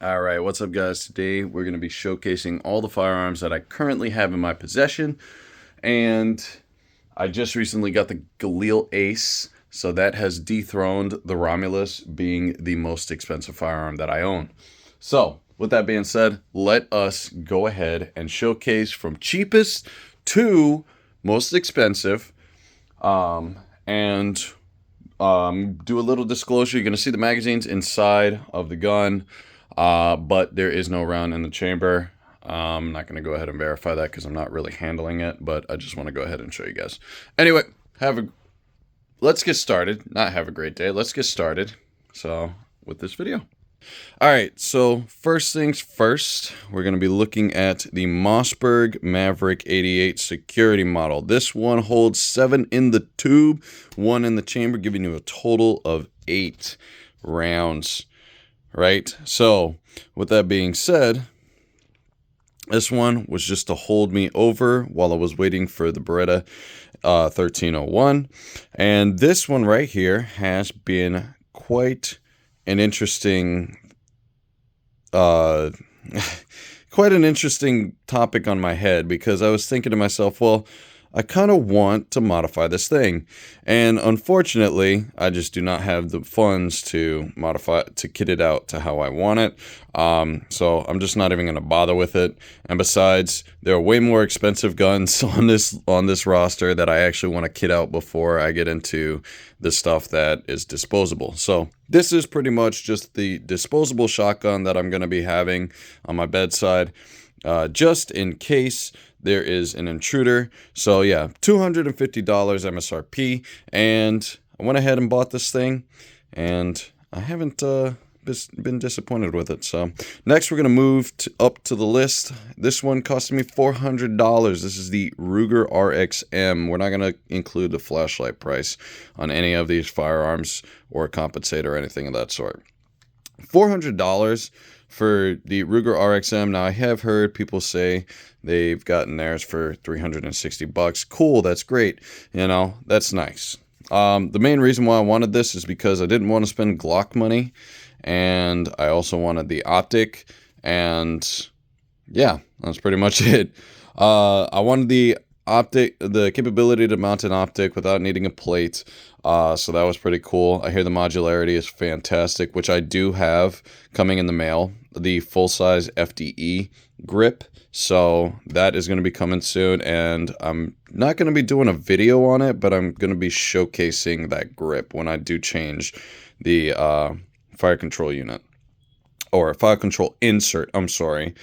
Alright, what's up guys? Today we're going to be showcasing all the firearms that I currently have in my possession. And I just recently got the Galil Ace, so that has dethroned the Romulus being the most expensive firearm that I own. So, with that being said, let us go ahead and showcase from cheapest to most expensive. And do a little disclosure. You're going to see the magazines inside of the gun, but there is no round in the chamber. I'm not going to go ahead and verify that because I'm not really handling it, but I just want to go ahead and show you guys. Anyway, let's get started. Not have a great day. Let's get started. So, with this video. Alright, so first things first, we're going to be looking at the Mossberg Maverick 88 security model. This one holds 7 in the tube, 1 in the chamber, giving you a total of 8 rounds. Right? So, with that being said, this one was just to hold me over while I was waiting for the Beretta 1301. And this one right here has been quite an interesting quite an interesting topic on my head, because I was thinking to myself, well, I kind of want to modify this thing, and unfortunately I just do not have the funds to kit it out to how I want it. So I'm just not even going to bother with it. And besides, there are way more expensive guns on this roster that I actually want to kit out before I get into the stuff that is disposable. So this is pretty much just the disposable shotgun that I'm going to be having on my bedside, just in case there is an intruder. So yeah, $250 MSRP, and I went ahead and bought this thing, and I haven't been disappointed with it. So next we're going to move up to the list. This one costed me $400. This is the Ruger RXM. We're not going to include the flashlight price on any of these firearms or compensate or anything of that sort. $400 for the Ruger RXM. Now, I have heard people say they've gotten theirs for $360. Cool, that's great. You know, that's nice. The main reason why I wanted this is because I didn't want to spend Glock money, and I also wanted the optic, and yeah, that's pretty much it. I wanted the capability to mount an optic without needing a plate. So that was pretty cool. I hear the modularity is fantastic, which I do have coming in the mail, the full-size FDE grip. So that is going to be coming soon, and I'm not going to be doing a video on it, but I'm going to be showcasing that grip when I do change the fire control unit, or fire control insert, I'm sorry.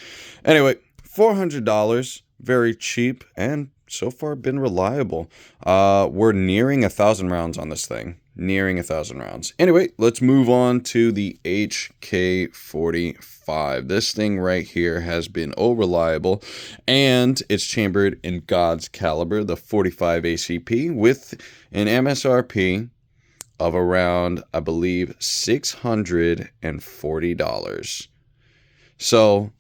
Anyway, $400, very cheap, and so far been reliable. We're nearing 1,000 rounds on this thing. Nearing 1,000 rounds. Anyway, let's move on to the HK45. This thing right here has been reliable, and it's chambered in God's caliber, the 45 ACP, with an MSRP of around, I believe, $640. So,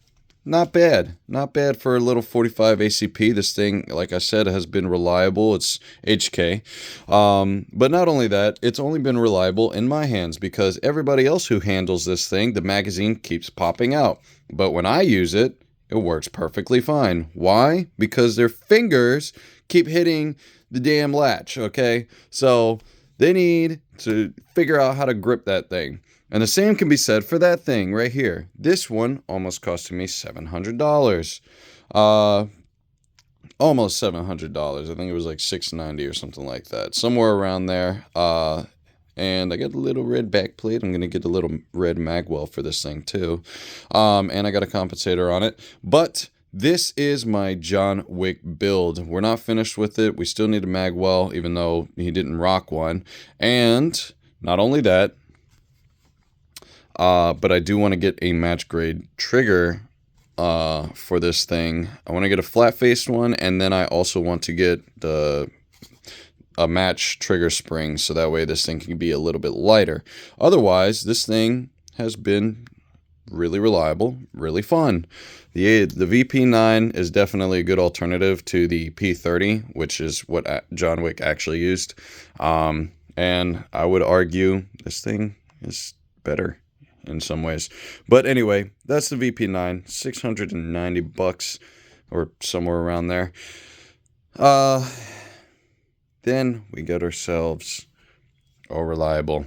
not bad. Not bad for a little 45 ACP. This thing, like I said, has been reliable. It's HK. But not only that, it's only been reliable in my hands because everybody else who handles this thing, the magazine keeps popping out. But when I use it, it works perfectly fine. Why? Because their fingers keep hitting the damn latch, okay? So they need to figure out how to grip that thing. And the same can be said for that thing right here. This one almost costed me $700. Almost $700. I think it was like $690 or something like that. Somewhere around there. And I got a little red back plate. I'm going to get a little red magwell for this thing too. And I got a compensator on it. But this is my John Wick build. We're not finished with it. We still need a magwell, even though he didn't rock one. And not only that, but I do want to get a match grade trigger for this thing. I want to get a flat-faced one, and then I also want to get a match trigger spring, so that way this thing can be a little bit lighter. Otherwise, this thing has been really reliable, really fun. The VP9 is definitely a good alternative to the P30, which is what John Wick actually used. And I would argue this thing is better. in some ways. But anyway, that's the VP9, $690 or somewhere around there. Then we get ourselves Reliable.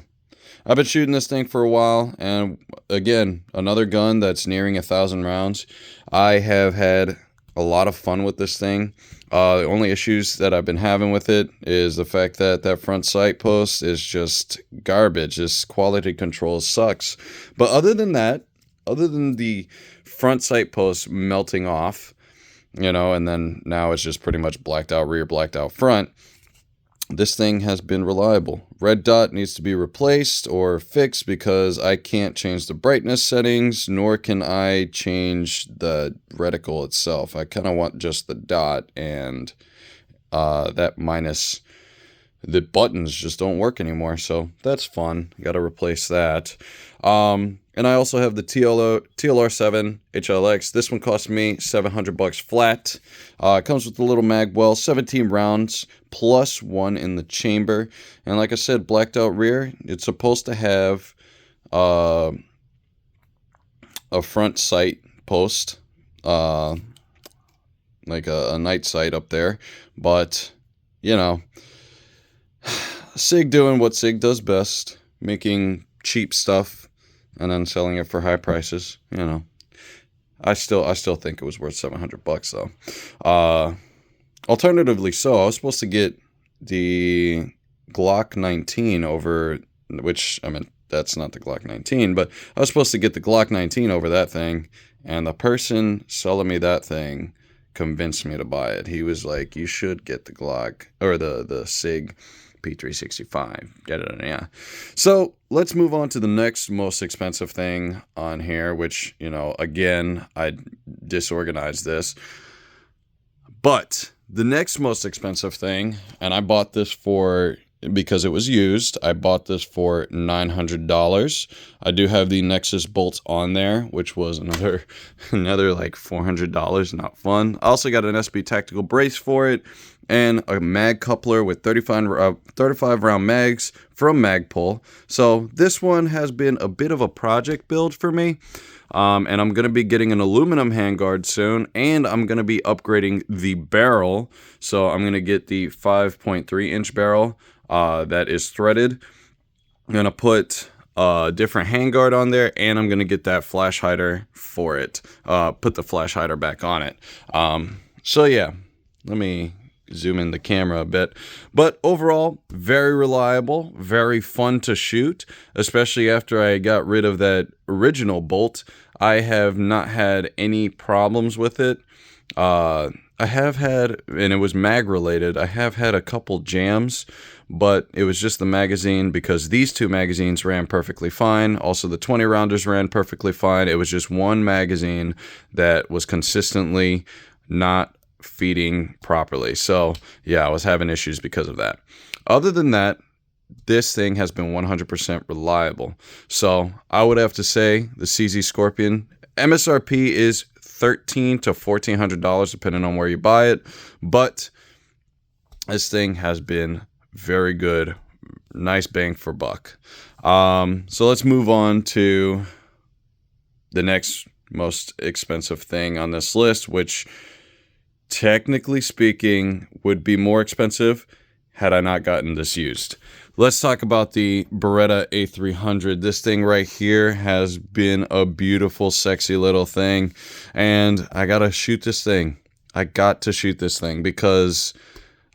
I've been shooting this thing for a while, and again, another gun that's nearing 1,000 rounds. I have had a lot of fun with this thing. The only issues that I've been having with it is the fact that that front sight post is just garbage. This quality control sucks. But other than that, other than the front sight post melting off, and then now it's just pretty much blacked out rear, blacked out front, this thing has been reliable. Red dot needs to be replaced or fixed because I can't change the brightness settings, nor can I change the reticle itself. I kind of want just the dot, and that minus the buttons just don't work anymore. So that's fun. Got to replace that. And I also have the TLR7 HLX. This one cost me $700 flat. It comes with a little mag well, 17 rounds plus one in the chamber. And like I said, blacked out rear. It's supposed to have a front sight post, like a night sight up there. But, SIG doing what SIG does best, making cheap stuff and then selling it for high prices. I still think it was worth $700 though. Alternatively, so I was supposed to get the Glock 19 over, which that's not the Glock 19, but I was supposed to get the Glock 19 over that thing, and the person selling me that thing convinced me to buy it. He was like, "You should get the Glock or the SIG P365. Yeah. So let's move on to the next most expensive thing on here, which, again, I disorganized this. But the next most expensive thing, and I bought this because it was used, I bought this for $900. I do have the Nexus bolts on there, which was another like $400. Not fun. I also got an SB tactical brace for it, and a mag coupler with 35 round mags from Magpul. So this one has been a bit of a project build for me. And I'm going to be getting an aluminum handguard soon, and I'm going to be upgrading the barrel. So I'm going to get the 5.3 inch barrel that is threaded. I'm going to put a different handguard on there, and I'm going to get that flash hider for it. Put the flash hider back on it. So yeah, let me zoom in the camera a bit. But overall, very reliable, very fun to shoot, especially after I got rid of that original bolt. I have not had any problems with it. I have had, and it was mag related, I have had a couple jams, but it was just the magazine, because these two magazines ran perfectly fine. Also, the 20 rounders ran perfectly fine. It was just one magazine that was consistently not feeding properly. So yeah, I was having issues because of that. Other than that, this thing has been 100% reliable. So I would have to say the CZ Scorpion MSRP is $1,300 to $1,400 depending on where you buy it, but this thing has been very good. Nice bang for buck. So let's move on to the next most expensive thing on this list, which technically speaking would be more expensive had I not gotten this used. Let's talk about the Beretta A300. This thing right here has been a beautiful, sexy little thing, and I gotta shoot this thing. I got to shoot this thing because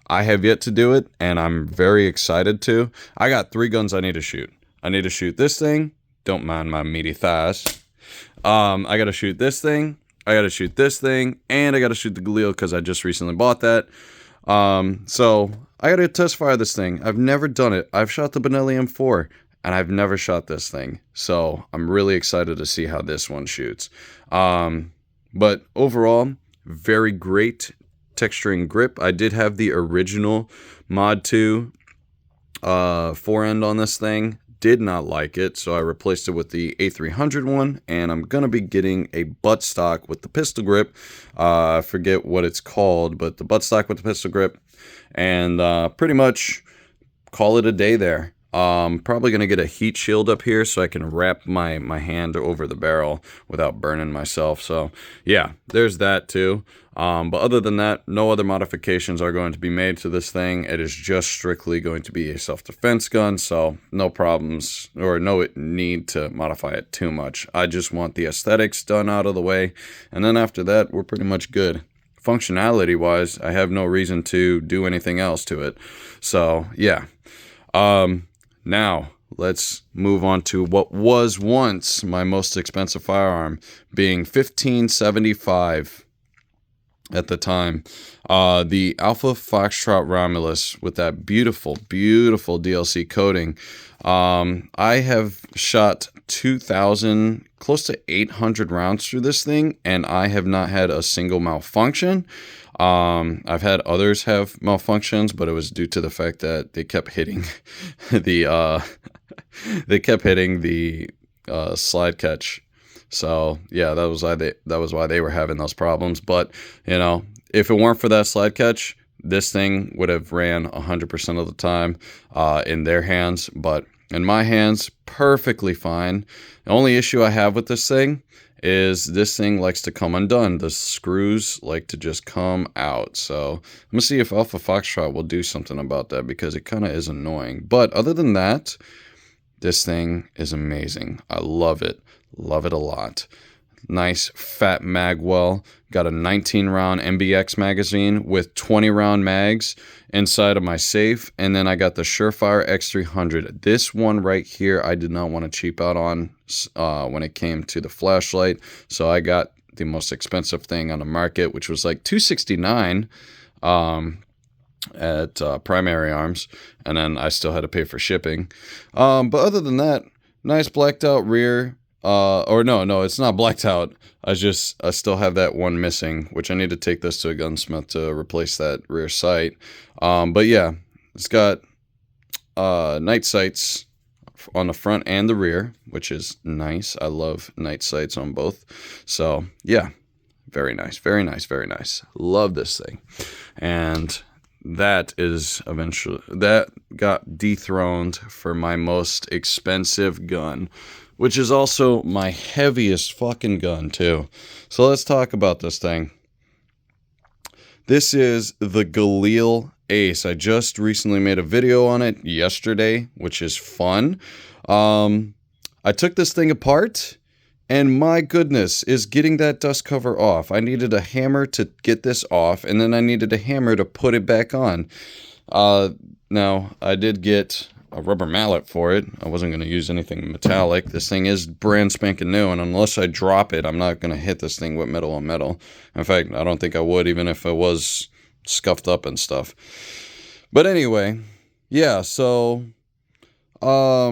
I have yet to do it, and I'm very excited to. I got 3 guns I need to shoot. I need to shoot this thing. Don't mind my meaty thighs. I gotta shoot this thing. I gotta shoot this thing, and I gotta shoot the Galil because I just recently bought that. So I gotta test fire this thing. I've never done it. I've shot the Benelli M4, and I've never shot this thing. So I'm really excited to see how this one shoots. But overall, very great texturing grip. I did have the original Mod 2 forend on this thing. Did not like it, so I replaced it with the A300 one, and I'm gonna be getting a buttstock with the pistol grip. I forget what it's called, but the buttstock with the pistol grip, and pretty much call it a day there. Probably going to get a heat shield up here so I can wrap my hand over the barrel without burning myself. So yeah, there's that too. But other than that, no other modifications are going to be made to this thing. It is just strictly going to be a self-defense gun, so no problems or no need to modify it too much. I just want the aesthetics done out of the way, and then after that, we're pretty much good. Functionality-wise, I have no reason to do anything else to it. So yeah. Now, let's move on to what was once my most expensive firearm, being $1575 at the time. The Alpha Foxtrot Romulus with that beautiful, beautiful DLC coating. I have shot 2,000, close to 800 rounds through this thing, and I have not had a single malfunction. I've had others have malfunctions, but it was due to the fact that they kept hitting the slide catch. So yeah, that was why they were having those problems. But you know, if it weren't for that slide catch, this thing would have ran 100% of the time in their hands. But in my hands, perfectly fine. The only issue I have with this thing is this thing likes to come undone. The screws like to just come out. So I'm gonna see if Alpha Foxtrot will do something about that, because it kind of is annoying. But other than that, this thing is amazing. I love it. Love it a lot. Nice fat magwell. Got a 19 round MBX magazine with 20 round mags inside of my safe. And then I got the Surefire X300. This one right here, I did not want to cheap out on when it came to the flashlight. So I got the most expensive thing on the market, which was like $269 at Primary Arms. And then I still had to pay for shipping. But other than that, nice blacked out rear. Or no, it's not blacked out. I still have that one missing, which I need to take this to a gunsmith to replace that rear sight. But yeah, it's got night sights on the front and the rear, which is nice. I love night sights on both. So yeah, very nice, very nice, very nice. Love this thing. And that got dethroned for my most expensive gun, which is also my heaviest fucking gun too. So let's talk about this thing. This is the Galil Ace. I just recently made a video on it yesterday, which is fun. I took this thing apart, and my goodness, is getting that dust cover off. I needed a hammer to get this off, and then I needed a hammer to put it back on. Now, I did get a rubber mallet for it. I wasn't going to use anything metallic. This thing is brand spanking new, and unless I drop it, I'm not going to hit this thing with metal on metal. In fact, I don't think I would, even if it was scuffed up and stuff. But anyway, yeah, so got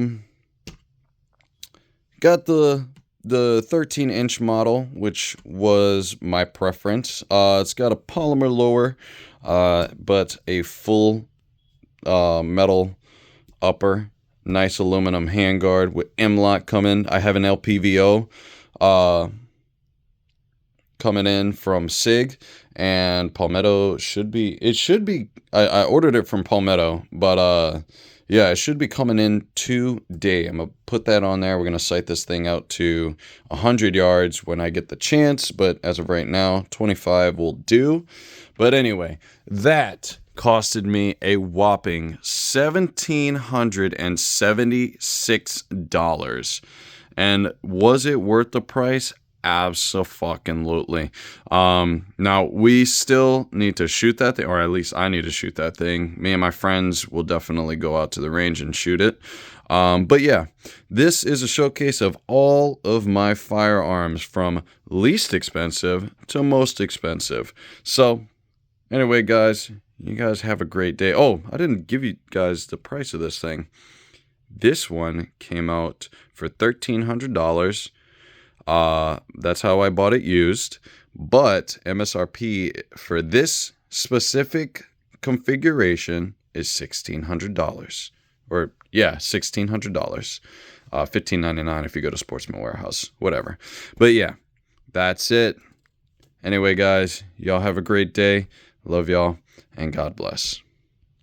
the 13-inch model, which was my preference. It's got a polymer lower, but a full metal upper. Nice aluminum handguard with M-LOK coming. I have an LPVO coming in from SIG, and Palmetto should be, I ordered it from Palmetto, but yeah, it should be coming in today. I'm going to put that on there. We're going to sight this thing out to 100 yards when I get the chance, but as of right now, 25 will do. But anyway, that costed me a whopping $1,776. And was it worth the price? Abso-fucking-lutely. Now, we still need to shoot that thing, or at least I need to shoot that thing. Me and my friends will definitely go out to the range and shoot it. But yeah, this is a showcase of all of my firearms from least expensive to most expensive. So, anyway, guys, you guys have a great day. Oh, I didn't give you guys the price of this thing. This one came out for $1,300. That's how I bought it used, but MSRP for this specific configuration is $1,600, or yeah, $1,600, $1,599 if you go to Sportsman Warehouse, whatever. But yeah, that's it. Anyway, guys, y'all have a great day. Love y'all, and God bless.